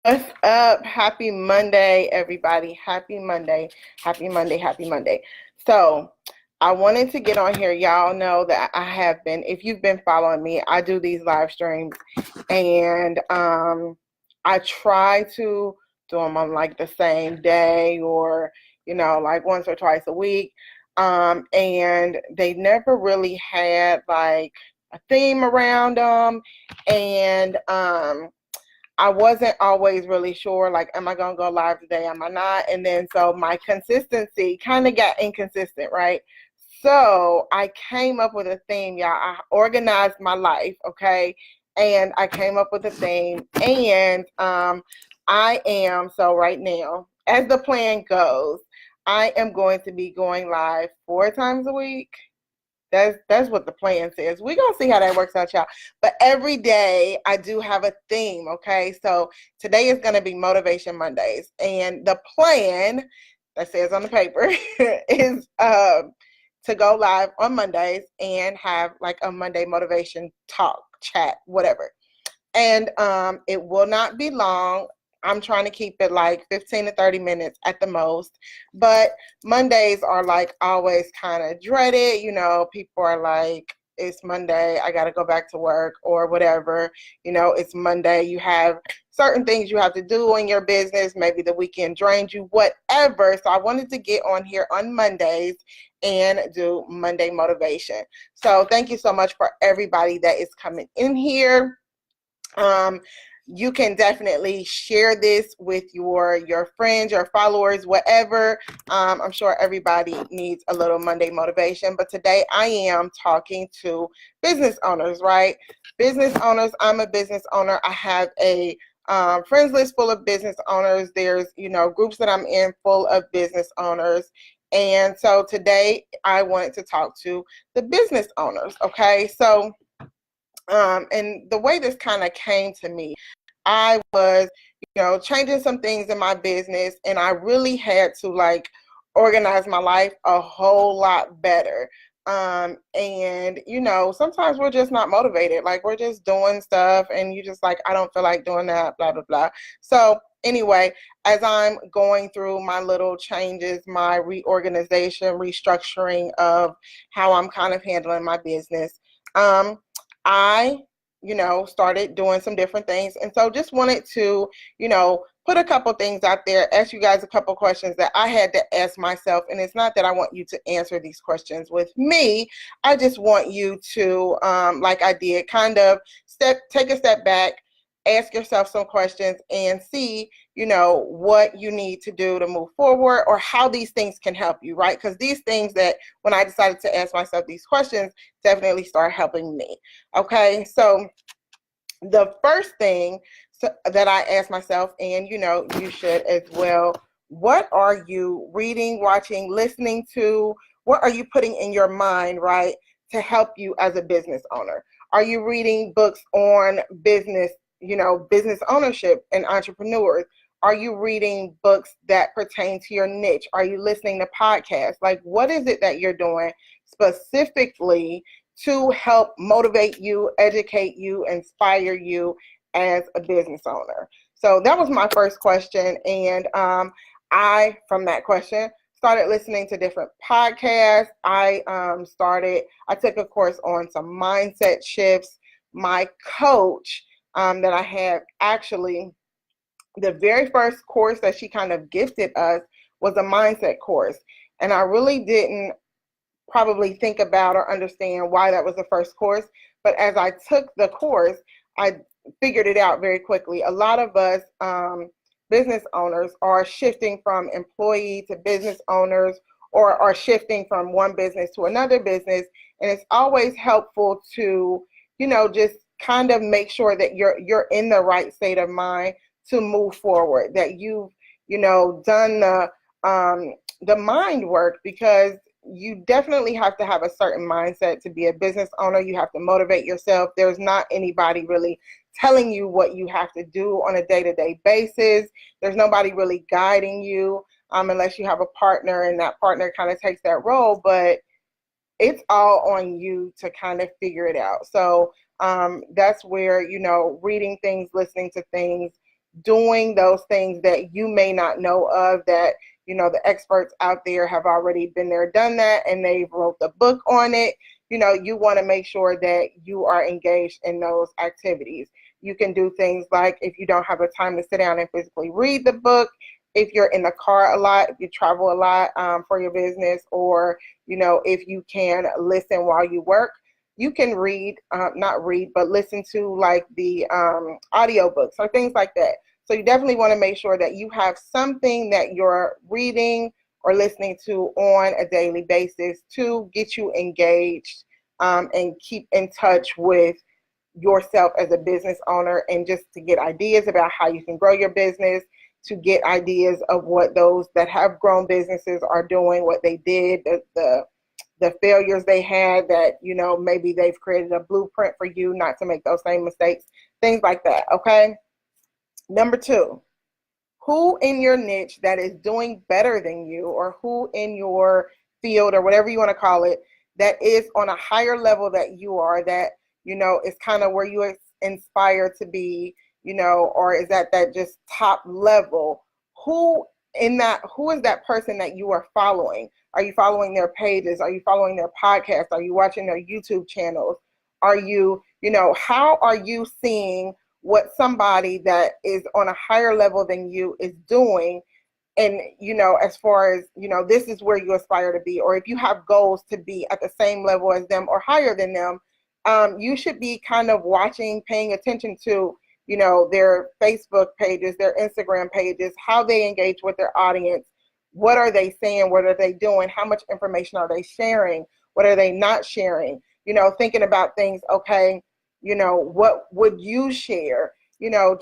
What's up? Happy Monday, everybody. Happy Monday. Happy Monday. Happy Monday. So, I wanted to get on here. Y'all know that I have been, if you've been following me, I do these live streams and I try to do them on like the same day or, like once or twice a week. And they never really had like a theme around them. And, I wasn't always really sure, like, am I going to go live today? Am I not? And then so my consistency kind of got inconsistent, right? So I came up with a theme, y'all. I organized my life, okay? And I came up with a theme. And so right now, as the plan goes, I am going to be going live 4 times a week. That's what the plan says. We're going to see how that works out, y'all. But every day I do have a theme, okay? So today is going to be Motivation Mondays. And the plan that says on the paper is to go live on Mondays and have like a Monday motivation talk, chat, whatever. And it will not be long. I'm trying to keep it like 15 to 30 minutes at the most. But Mondays are like always kind of dreaded. People are like, it's Monday, I got to go back to work or whatever. It's Monday. You have certain things you have to do in your business. Maybe the weekend drains you, whatever. So I wanted to get on here on Mondays and do Monday motivation. So thank you so much for everybody that is coming in here. You can definitely share this with your friends, your followers, whatever. I'm sure everybody needs a little Monday motivation, but today I am talking to business owners, right? Business owners. I'm a business owner. I have a friends list full of business owners. There's, groups that I'm in full of business owners. And so today I wanted to talk to the business owners. Okay. So, and the way this kind of came to me, I was, changing some things in my business, and I really had to like organize my life a whole lot better. And sometimes we're just not motivated. Like we're just doing stuff and you just like, I don't feel like doing that, blah, blah, blah. So anyway, as I'm going through my little changes, my reorganization, restructuring of how I'm kind of handling my business, I started doing some different things. And so just wanted to, put a couple things out there, ask you guys a couple questions that I had to ask myself. And it's not that I want you to answer these questions with me. I just want you to, like I did, kind of take a step back, ask yourself some questions and see, what you need to do to move forward or how these things can help you, right? Because these things that when I decided to ask myself these questions definitely start helping me. Okay, so the first thing that I asked myself, and you should as well, what are you reading, watching, listening to? What are you putting in your mind, right, to help you as a business owner? Are you reading books on business, business ownership and entrepreneurs? Are you reading books that pertain to your niche? Are you listening to podcasts? Like, what is it that you're doing specifically to help motivate you, educate you, inspire you as a business owner? So that was my first question. And from that question, started listening to different podcasts. I took a course on some mindset shifts. My coach that I had, actually, the very first course that she kind of gifted us was a mindset course. And I really didn't probably think about or understand why that was the first course. But as I took the course, I figured it out very quickly. A lot of us business owners are shifting from employee to business owners, or are shifting from one business to another business. And it's always helpful to, just kind of make sure that you're in the right state of mind to move forward, that you've, done the mind work, because you definitely have to have a certain mindset to be a business owner. You have to motivate yourself. There's not anybody really telling you what you have to do on a day-to-day basis. There's nobody really guiding you, unless you have a partner and that partner kind of takes that role, but it's all on you to kind of figure it out. So that's where, reading things, listening to things, doing those things that you may not know of, that, the experts out there have already been there, done that, and they've wrote the book on it. You want to make sure that you are engaged in those activities. You can do things like, if you don't have the time to sit down and physically read the book, if you're in the car a lot, if you travel a lot for your business, or, if you can listen while you work, you can read, not read, but listen to like the audiobooks or things like that. So you definitely want to make sure that you have something that you're reading or listening to on a daily basis to get you engaged and keep in touch with yourself as a business owner, and just to get ideas about how you can grow your business, to get ideas of what those that have grown businesses are doing, what they did, the failures they had, that, maybe they've created a blueprint for you not to make those same mistakes, things like that, okay? Number 2, who in your niche that is doing better than you, or who in your field, or whatever you want to call it, that is on a higher level that you are, that, is kind of where you inspire to be, or is at that just top level. Who is that person that you are following? Are you following their pages? Are you following their podcasts? Are you watching their YouTube channels? Are you, how are you seeing what somebody that is on a higher level than you is doing? And, as far as, this is where you aspire to be, or if you have goals to be at the same level as them or higher than them, you should be kind of watching, paying attention to, their Facebook pages, their Instagram pages, how they engage with their audience. What are they saying? What are they doing? How much information are they sharing? What are they not sharing? Thinking about things, okay, what would you share?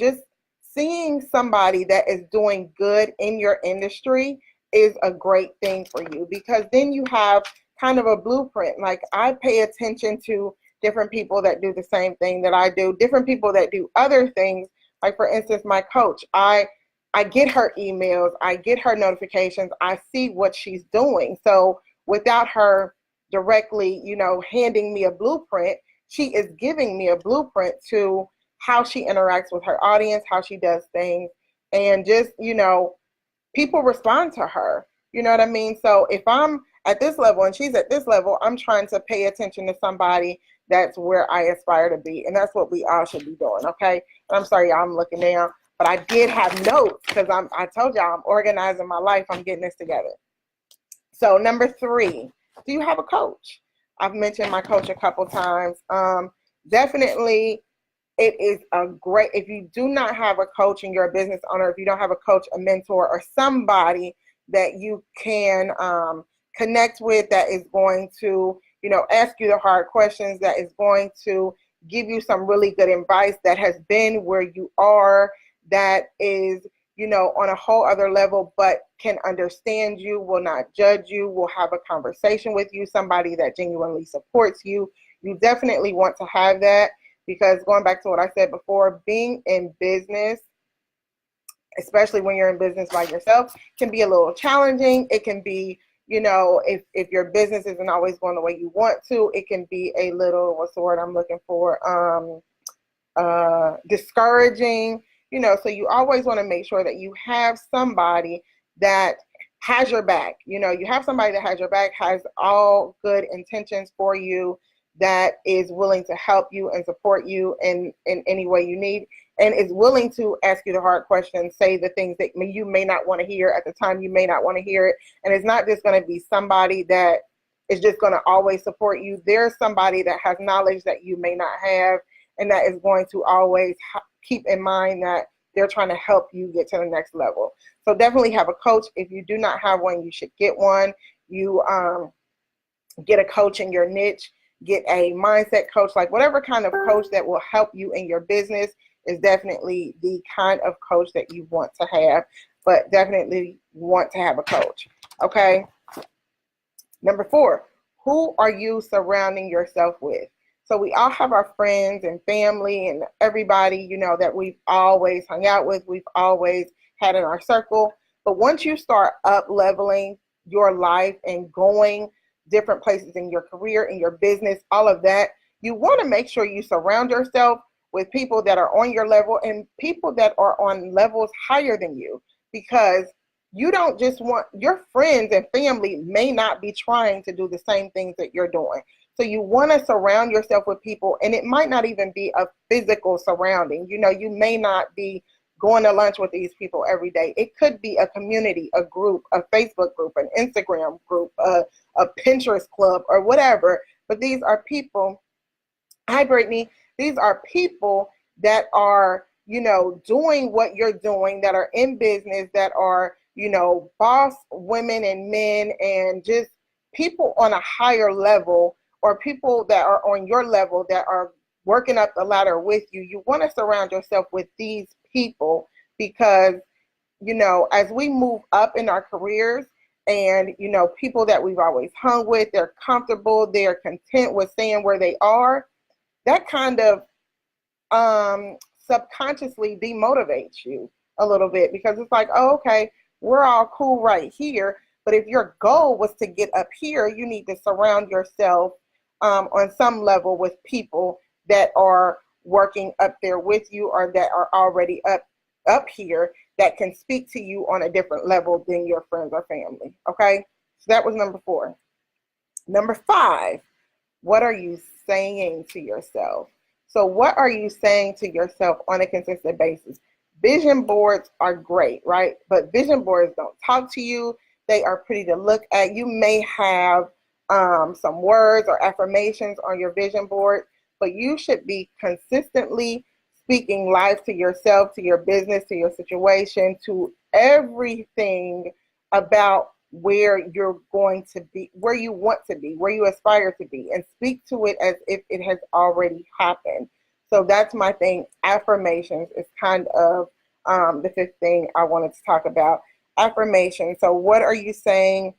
Just seeing somebody that is doing good in your industry is a great thing for you, because then you have kind of a blueprint. Like, I pay attention to different people that do the same thing that I do, different people that do other things. Like, for instance, my coach, I get her emails, I get her notifications, I see what she's doing. So without her directly, handing me a blueprint, she is giving me a blueprint to how she interacts with her audience, how she does things, and just, people respond to her. You know what I mean? So if I'm at this level and she's at this level, I'm trying to pay attention to somebody that's where I aspire to be. And that's what we all should be doing, okay? And I'm sorry, y'all, I'm looking down, but I did have notes, because I told y'all I'm organizing my life. I'm getting this together. So number 3, do you have a coach? I've mentioned my coach a couple times. Definitely, it is a great, if you do not have a coach and you're a business owner, if you don't have a coach, a mentor, or somebody that you can connect with, that is going to, ask you the hard questions, that is going to give you some really good advice, that has been where you are, that is, on a whole other level, but can understand you, will not judge you, will have a conversation with you, somebody that genuinely supports you. You definitely want to have that, because going back to what I said before, being in business, especially when you're in business by yourself, can be a little challenging. It can be, if your business isn't always going the way you want to, it can be a little, what's the word I'm looking for, discouraging, so you always want to make sure that you have somebody that has your back. You have somebody that has your back, has all good intentions for you, that is willing to help you and support you in any way you need, and is willing to ask you the hard questions, say the things that you may not want to hear at the time you may not want to hear it. And it's not just going to be somebody that is just going to always support you. There's somebody that has knowledge that you may not have, and that is going to always keep in mind that they're trying to help you get to the next level. So definitely have a coach. If you do not have one, you should get one. You get a coach in your niche, get a mindset coach, like whatever kind of coach that will help you in your business is definitely the kind of coach that you want to have, but definitely want to have a coach, okay? Number 4, who are you surrounding yourself with? So we all have our friends and family and everybody, that we've always hung out with, we've always had in our circle. But once you start up leveling your life and going different places in your career, in your business, all of that, you want to make sure you surround yourself with people that are on your level and people that are on levels higher than you, because you don't just want, your friends and family may not be trying to do the same things that you're doing. So you want to surround yourself with people, and it might not even be a physical surrounding. You know, you may not be going to lunch with these people every day. It could be a community, a group, a Facebook group, an Instagram group, a Pinterest club, or whatever. But these are people, hi Brittany, these are people that are, you know, doing what you're doing, that are in business, that are, you know, boss women and men, and just people on a higher level, or people that are on your level that are working up the ladder with you. You want to surround yourself with these people, because, you know, as we move up in our careers, and, you know, people that we've always hung with, they're comfortable, they're content with staying where they are, that kind of subconsciously demotivates you a little bit, because it's like, oh, okay, we're all cool right here. But if your goal was to get up here, you need to surround yourself on some level with people that are working up there with you, or that are already up here, that can speak to you on a different level than your friends or family. Okay, so that was number 4. Number 5, what are you saying to yourself? So what are you saying to yourself on a consistent basis? Vision boards are great, right? But vision boards don't talk to you. They are pretty to look at. You may have some words or affirmations on your vision board, but you should be consistently speaking life to yourself, to your business, to your situation, to everything about where you're going to be, where you want to be, where you aspire to be, and speak to it as if it has already happened. So that's my thing. Affirmations is kind of the 5th thing I wanted to talk about. Affirmations. So what are you saying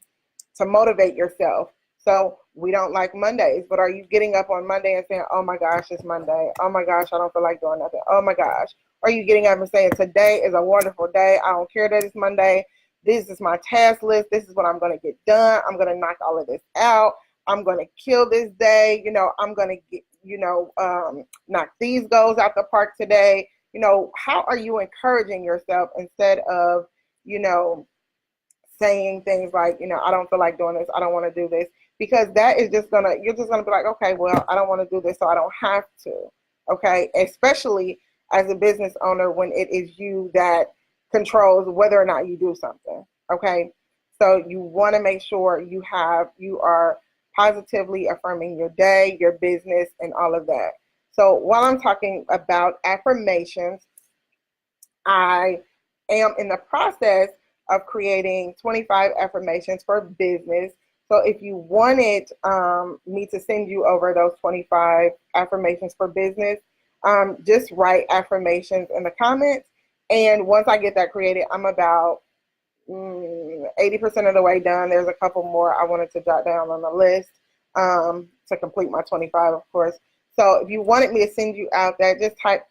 to motivate yourself? So we don't like Mondays, but are you getting up on Monday and saying, oh my gosh, it's Monday. Oh my gosh, I don't feel like doing nothing. Oh my gosh. Are you getting up and saying, today is a wonderful day. I don't care that it's Monday. This is my task list. This is what I'm going to get done. I'm going to knock all of this out. I'm going to kill this day. You know, I'm going to get, you know, knock these goals out the park today. You know, how are you encouraging yourself instead of, you know, saying things like, you know, I don't feel like doing this. I don't want to do this, because that is just you're just going to be like, okay, well, I don't want to do this, so I don't have to. Okay. Especially as a business owner, when it is you that controls whether or not you do something. Okay. So you want to make sure you are positively affirming your day, your business, and all of that. So while I'm talking about affirmations, I am in the process of creating 25 affirmations for business. So if you wanted me to send you over those 25 affirmations for business, just write affirmations in the comments. And once I get that created, I'm about 80% of the way done. There's a couple more I wanted to jot down on the list to complete my 25, of course. So if you wanted me to send you out that, just type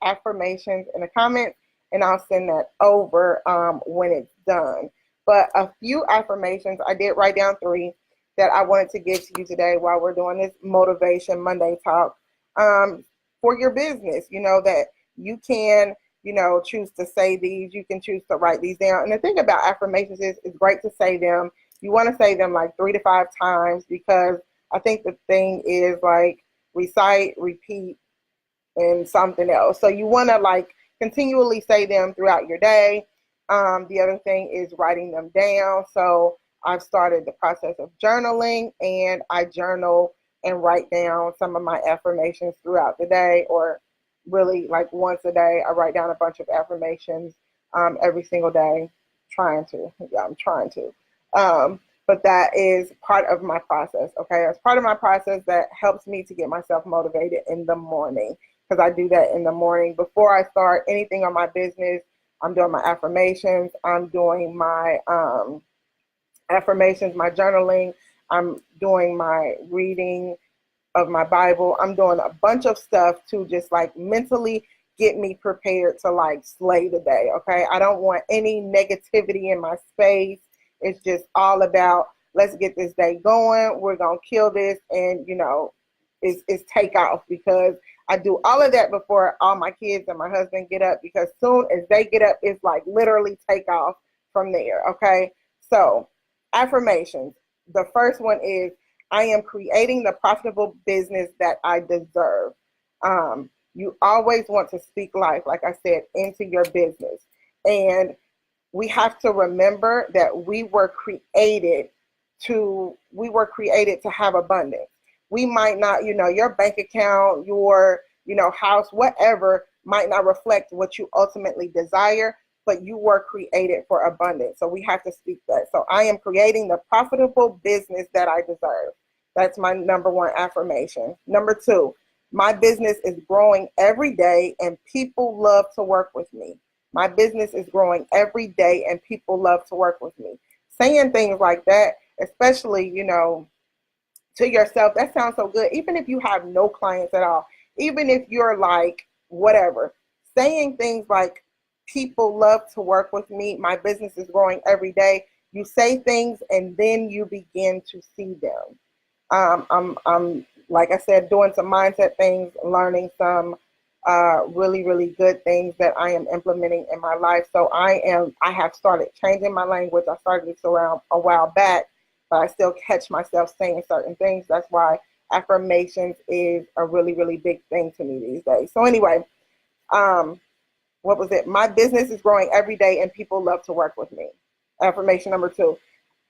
affirmations in the comments, and I'll send that over when it's done. But a few affirmations, I did write down 3 that I wanted to give to you today while we're doing this Motivation Monday talk for your business. You know, that you can, you know, choose to say these, you can choose to write these down. And the thing about affirmations is it's great to say them. You want to say them like 3 to 5 times, because I think the thing is like recite, repeat, and something else. So you want to like continually say them throughout your day. The other thing is writing them down. So I've started the process of journaling, and I journal and write down some of my affirmations throughout the day, or really like once a day. I write down a bunch of affirmations every single day. I'm trying to. But that is part of my process. Okay, it's part of my process that helps me to get myself motivated in the morning, because I do that in the morning before I start anything on my business. I'm doing my affirmations. I'm doing my affirmations, my journaling. I'm doing my reading of my Bible. I'm doing a bunch of stuff to just like mentally get me prepared to like slay the day. Okay, I don't want any negativity in my space. It's just all about, let's get this day going. We're gonna kill this, and you know, it's take off, because I do all of that before all my kids and my husband get up, because soon as they get up, it's like literally take off from there. Okay. So affirmations. The first one is, I am creating the profitable business that I deserve. You always want to speak life, like I said, into your business. And we have to remember that we were created to have abundance. We might not, your bank account, your, house, whatever might not reflect what you ultimately desire, but you were created for abundance. So we have to speak that. So I am creating the profitable business that I deserve. That's my number one affirmation. Number two, my business is growing every day and people love to work with me. My business is growing every day and people love to work with me. Saying things like that, especially, to yourself, that sounds so good. Even if you have no clients at all, even if you're like, whatever, saying things like, people love to work with me, my business is growing every day. You say things and then you begin to see them. I'm like I said, doing some mindset things, learning some really, really good things that I am implementing in my life. So I have started changing my language. I started this around a while back, but I still catch myself saying certain things. That's why affirmations is a really, really big thing to me these days. So anyway, what was it? My business is growing every day and people love to work with me. Affirmation number two.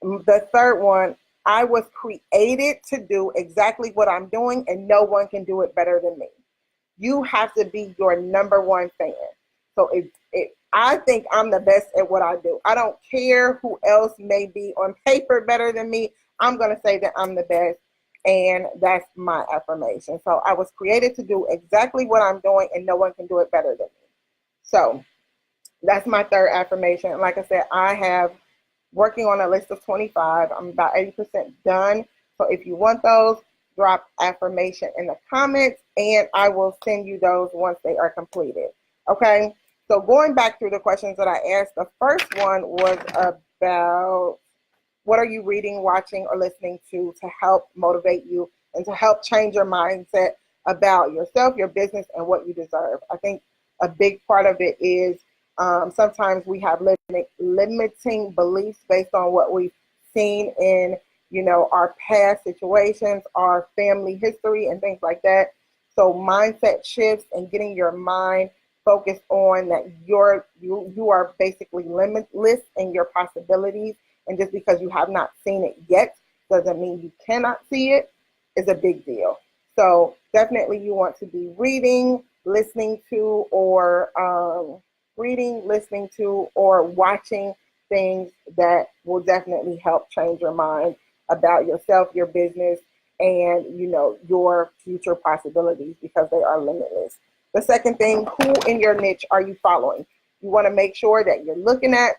The third one, I was created to do exactly what I'm doing and no one can do it better than me. You have to be your number one fan. So I think I'm the best at what I do. I don't care who else may be on paper better than me. I'm going to say that I'm the best, and that's my affirmation. So I was created to do exactly what I'm doing and no one can do it better than me. So that's my third affirmation. Like I said, I have working on a list of 25. I'm about 80% done. So if you want those, drop affirmation in the comments and I will send you those once they are completed. Okay. So going back through the questions that I asked, the first one was about what are you reading, watching, or listening to help motivate you and to help change your mindset about yourself, your business, and what you deserve. I think a big part of it is sometimes we have limiting beliefs based on what we've seen in, our past situations, our family history, and things like that. So mindset shifts and getting your mind focused on that you are basically limitless in your possibilities. And just because you have not seen it yet doesn't mean you cannot see it, is a big deal. So definitely you want to be reading, listening to, or watching things that will definitely help change your mind about yourself, your business, and your future possibilities, because they are limitless. The second thing, who in your niche are you following? You want to make sure that you're looking at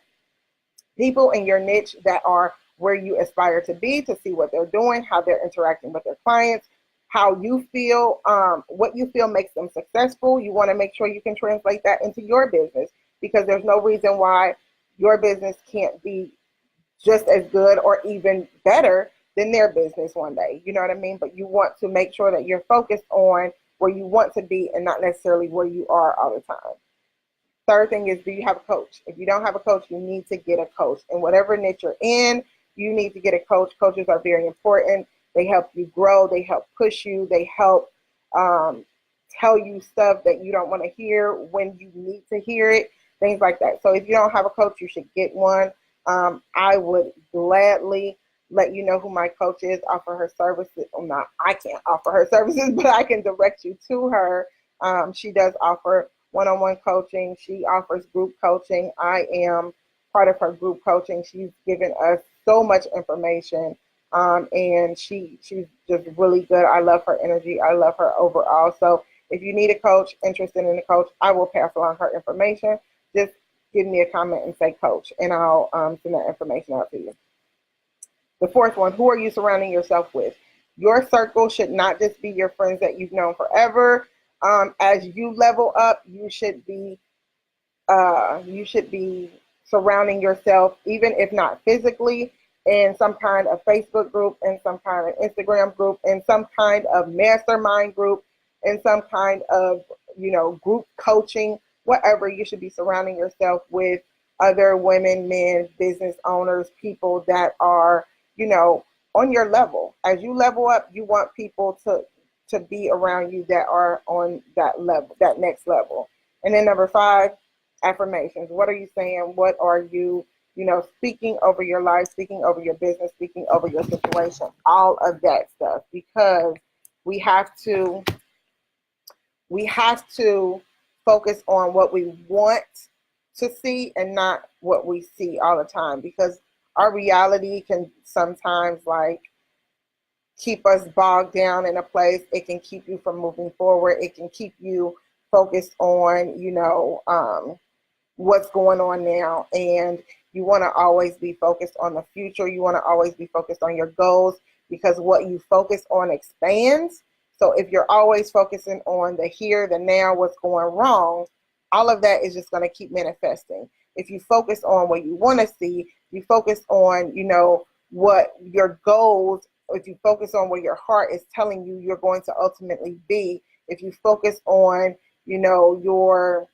people in your niche that are where you aspire to be, to see what they're doing, how they're interacting with their clients, how you feel, what you feel makes them successful. You want to make sure you can translate that into your business, because there's no reason why your business can't be just as good or even better than their business one day. You know what I mean? But you want to make sure that you're focused on where you want to be and not necessarily where you are all the time. Third thing is, do you have a coach? If you don't have a coach, you need to get a coach. In whatever niche you're in, you need to get a coach. Coaches are very important. They help you grow. They help push you. They help tell you stuff that you don't want to hear when you need to hear it, things like that. So if you don't have a coach, you should get one. I would gladly let you know who my coach is, offer her services. Well, not, I can't offer her services, but I can direct you to her. She does offer one-on-one coaching. She offers group coaching. I am part of her group coaching. She's given us so much information, and she's just really good. I love her energy. I love her overall. So if you need a coach, interested in a coach, I will pass along her information. Just give me a comment and say coach, and I'll send that information out to you. The fourth one, who are you surrounding yourself with? Your circle should not just be your friends that you've known forever. As you level up, you should be surrounding yourself, even if not physically, in some kind of Facebook group, in some kind of Instagram group, in some kind of mastermind group. in some kind of, group coaching, whatever. You should be surrounding yourself with other women, men, business owners, people that are, on your level. As you level up, you want people to be around you that are on that level, that next level. And then number 5, affirmations. What are you saying? What are you, speaking over your life, speaking over your business, speaking over your situation, all of that stuff, because we have to focus on what we want to see and not what we see all the time, because our reality can sometimes keep us bogged down in a place. It can keep you from moving forward. It can keep you focused on, what's going on now. And you want to always be focused on the future. You want to always be focused on your goals, because what you focus on expands. So if you're always focusing on the here, the now, what's going wrong, all of that is just going to keep manifesting. If you focus on what you want to see, you focus on, what your goals, if you focus on what your heart is telling you you're going to ultimately be, if you focus on, your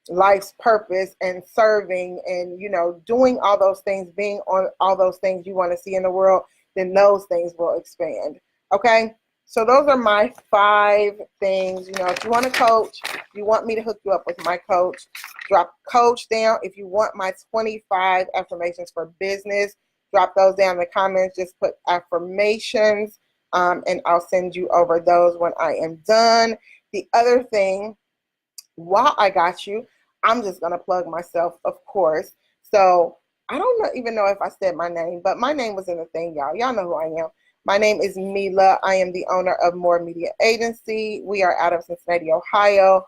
life's purpose and serving and, doing all those things, being on all those things you want to see in the world, then those things will expand. Okay? So those are my 5 things. If you want to coach, you want me to hook you up with my coach, drop coach down. If you want my 25 affirmations for business, drop those down in the comments. Just put affirmations, and I'll send you over those when I am done. The other thing, while I got you, I'm just going to plug myself, of course. So I don't even know if I said my name, but my name was in the thing, y'all. Y'all know who I am. My name is Meelah. I am the owner of More Media Agency. We are out of Cincinnati, Ohio.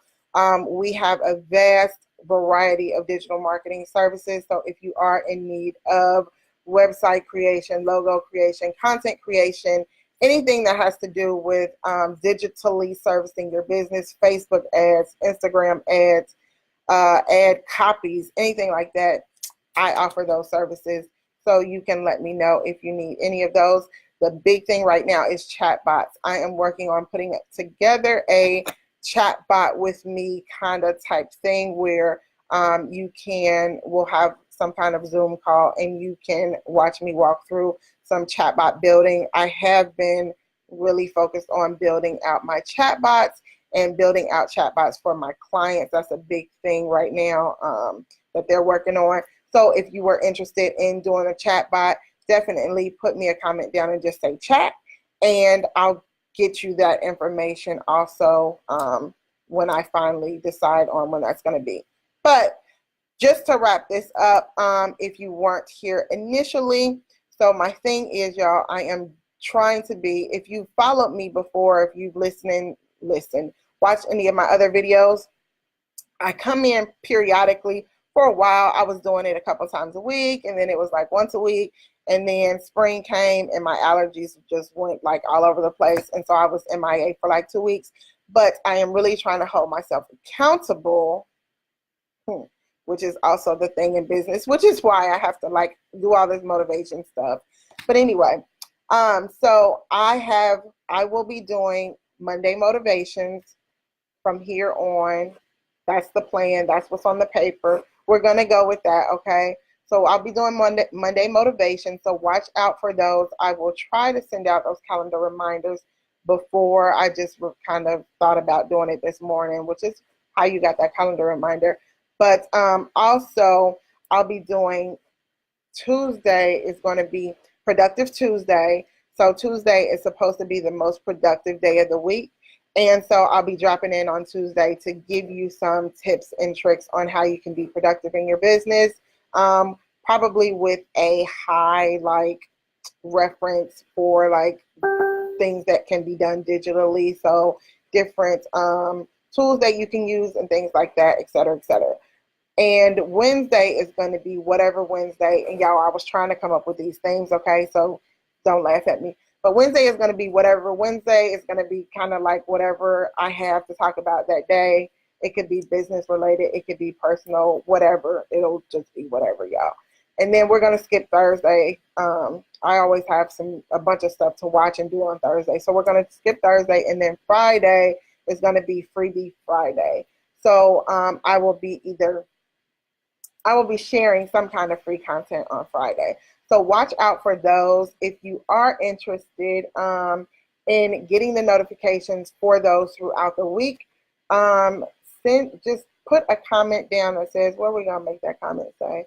We have a vast variety of digital marketing services. So if you are in need of website creation, logo creation, content creation, anything that has to do with digitally servicing your business, Facebook ads, Instagram ads, ad copies, anything like that, I offer those services. So you can let me know if you need any of those. The big thing right now is chatbots. I am working on putting together a chatbot with me kind of type thing where we'll have some kind of Zoom call and you can watch me walk through some chatbot building. I have been really focused on building out my chatbots and building out chatbots for my clients. That's a big thing right now that they're working on. So if you were interested in doing a chatbot, definitely put me a comment down and just say chat, and I'll get you that information also when I finally decide on when that's going to be. But just to wrap this up, if you weren't here initially, so my thing is, y'all, I am trying to be, if you followed me before, if you've listened, watched any of my other videos, I come in periodically. For a while, I was doing it a couple times a week, and then it was like once a week, and then spring came and my allergies just went all over the place, and so I was MIA for 2 weeks. But I am really trying to hold myself accountable, which is also the thing in business, which is why I have to do all this motivation stuff. But anyway, so I will be doing Monday motivations from here on. That's the plan. That's what's on the paper. We're going to go with that, okay? So I'll be doing Monday motivation, so watch out for those. I will try to send out those calendar reminders before. I just kind of thought about doing it this morning, which is how you got that calendar reminder. But also, I'll be doing Tuesday is going to be Productive Tuesday. So Tuesday is supposed to be the most productive day of the week. And so I'll be dropping in on Tuesday to give you some tips and tricks on how you can be productive in your business, probably with a high reference for things that can be done digitally. So different tools that you can use and things like that, et cetera, et cetera. And Wednesday is going to be Whatever Wednesday. And y'all, I was trying to come up with these things, okay? So don't laugh at me. But Wednesday is going to be Whatever Wednesday. It's going to be kind of whatever I have to talk about that day. It could be business related. It could be personal, whatever. It'll just be whatever, y'all. And then we're going to skip Thursday. I always have a bunch of stuff to watch and do on Thursday. So we're going to skip Thursday. And then Friday is going to be Freebie Friday. So I will be sharing some kind of free content on Friday. So watch out for those. If you are interested in getting the notifications for those throughout the week, just put a comment down that says, what are we going to make that comment say?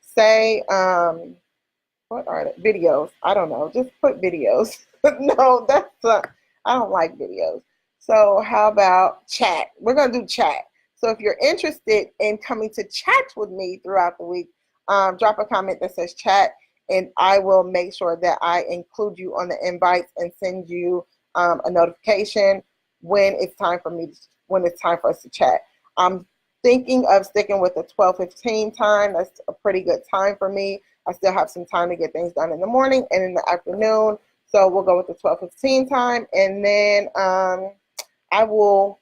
Say, what are the videos? I don't know. Just put videos. No, I don't like videos. So how about chat? We're going to do chat. So if you're interested in coming to chat with me throughout the week, drop a comment that says chat, and I will make sure that I include you on the invites and send you a notification when it's time for us to chat. I'm thinking of sticking with the 12:15 time. That's a pretty good time for me. I still have some time to get things done in the morning and in the afternoon. So we'll go with the 12:15 time, and then I will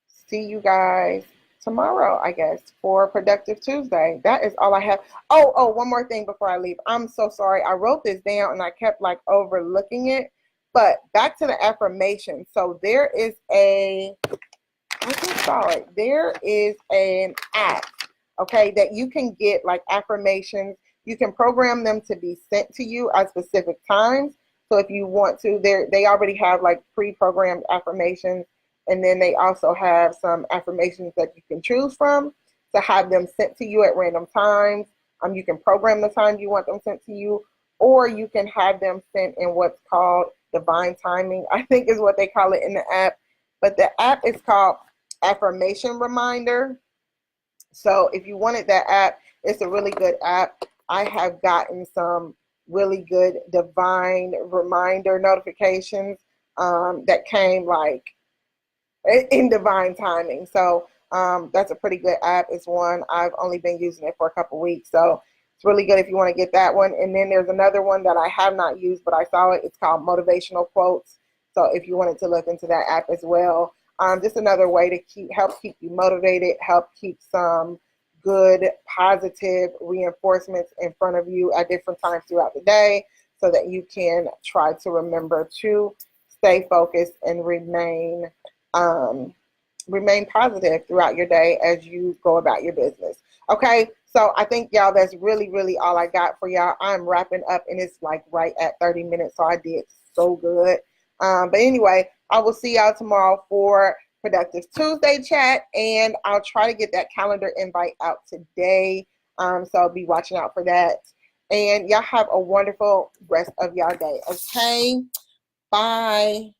see you guys tomorrow, I guess, for Productive Tuesday. That is all I have. Oh, one more thing before I leave. I'm so sorry. I wrote this down and I kept like overlooking it. But back to the affirmation. So there is I just saw it. There is an app, okay, that you can get like affirmations. You can program them to be sent to you at specific times. So if you want to, they already have like pre-programmed affirmations. And then they also have some affirmations that you can choose from to have them sent to you at random times. You can program the time you want them sent to you, or you can have them sent in what's called divine timing, I think is what they call it in the app. But the app is called Affirmation Reminder. So if you wanted that app, it's a really good app. I have gotten some really good divine reminder notifications that came like in divine timing. So that's a pretty good app. It's one I've only been using it for a couple weeks, so it's really good if you want to get that one. And then there's another one that I have not used, but I saw it. It's called Motivational Quotes. So if you wanted to look into that app as well, just another way to help keep you motivated, help keep some good positive reinforcements in front of you at different times throughout the day, so that you can try to remember to stay focused and remain positive throughout your day as you go about your business. Okay, so I think, y'all, that's really, really all I got for y'all. I'm wrapping up, and it's like right at 30 minutes, so I did so good. But anyway, I will see y'all tomorrow for Productive Tuesday chat, and I'll try to get that calendar invite out today. So I'll be watching out for that. And y'all have a wonderful rest of y'all day. Okay, bye.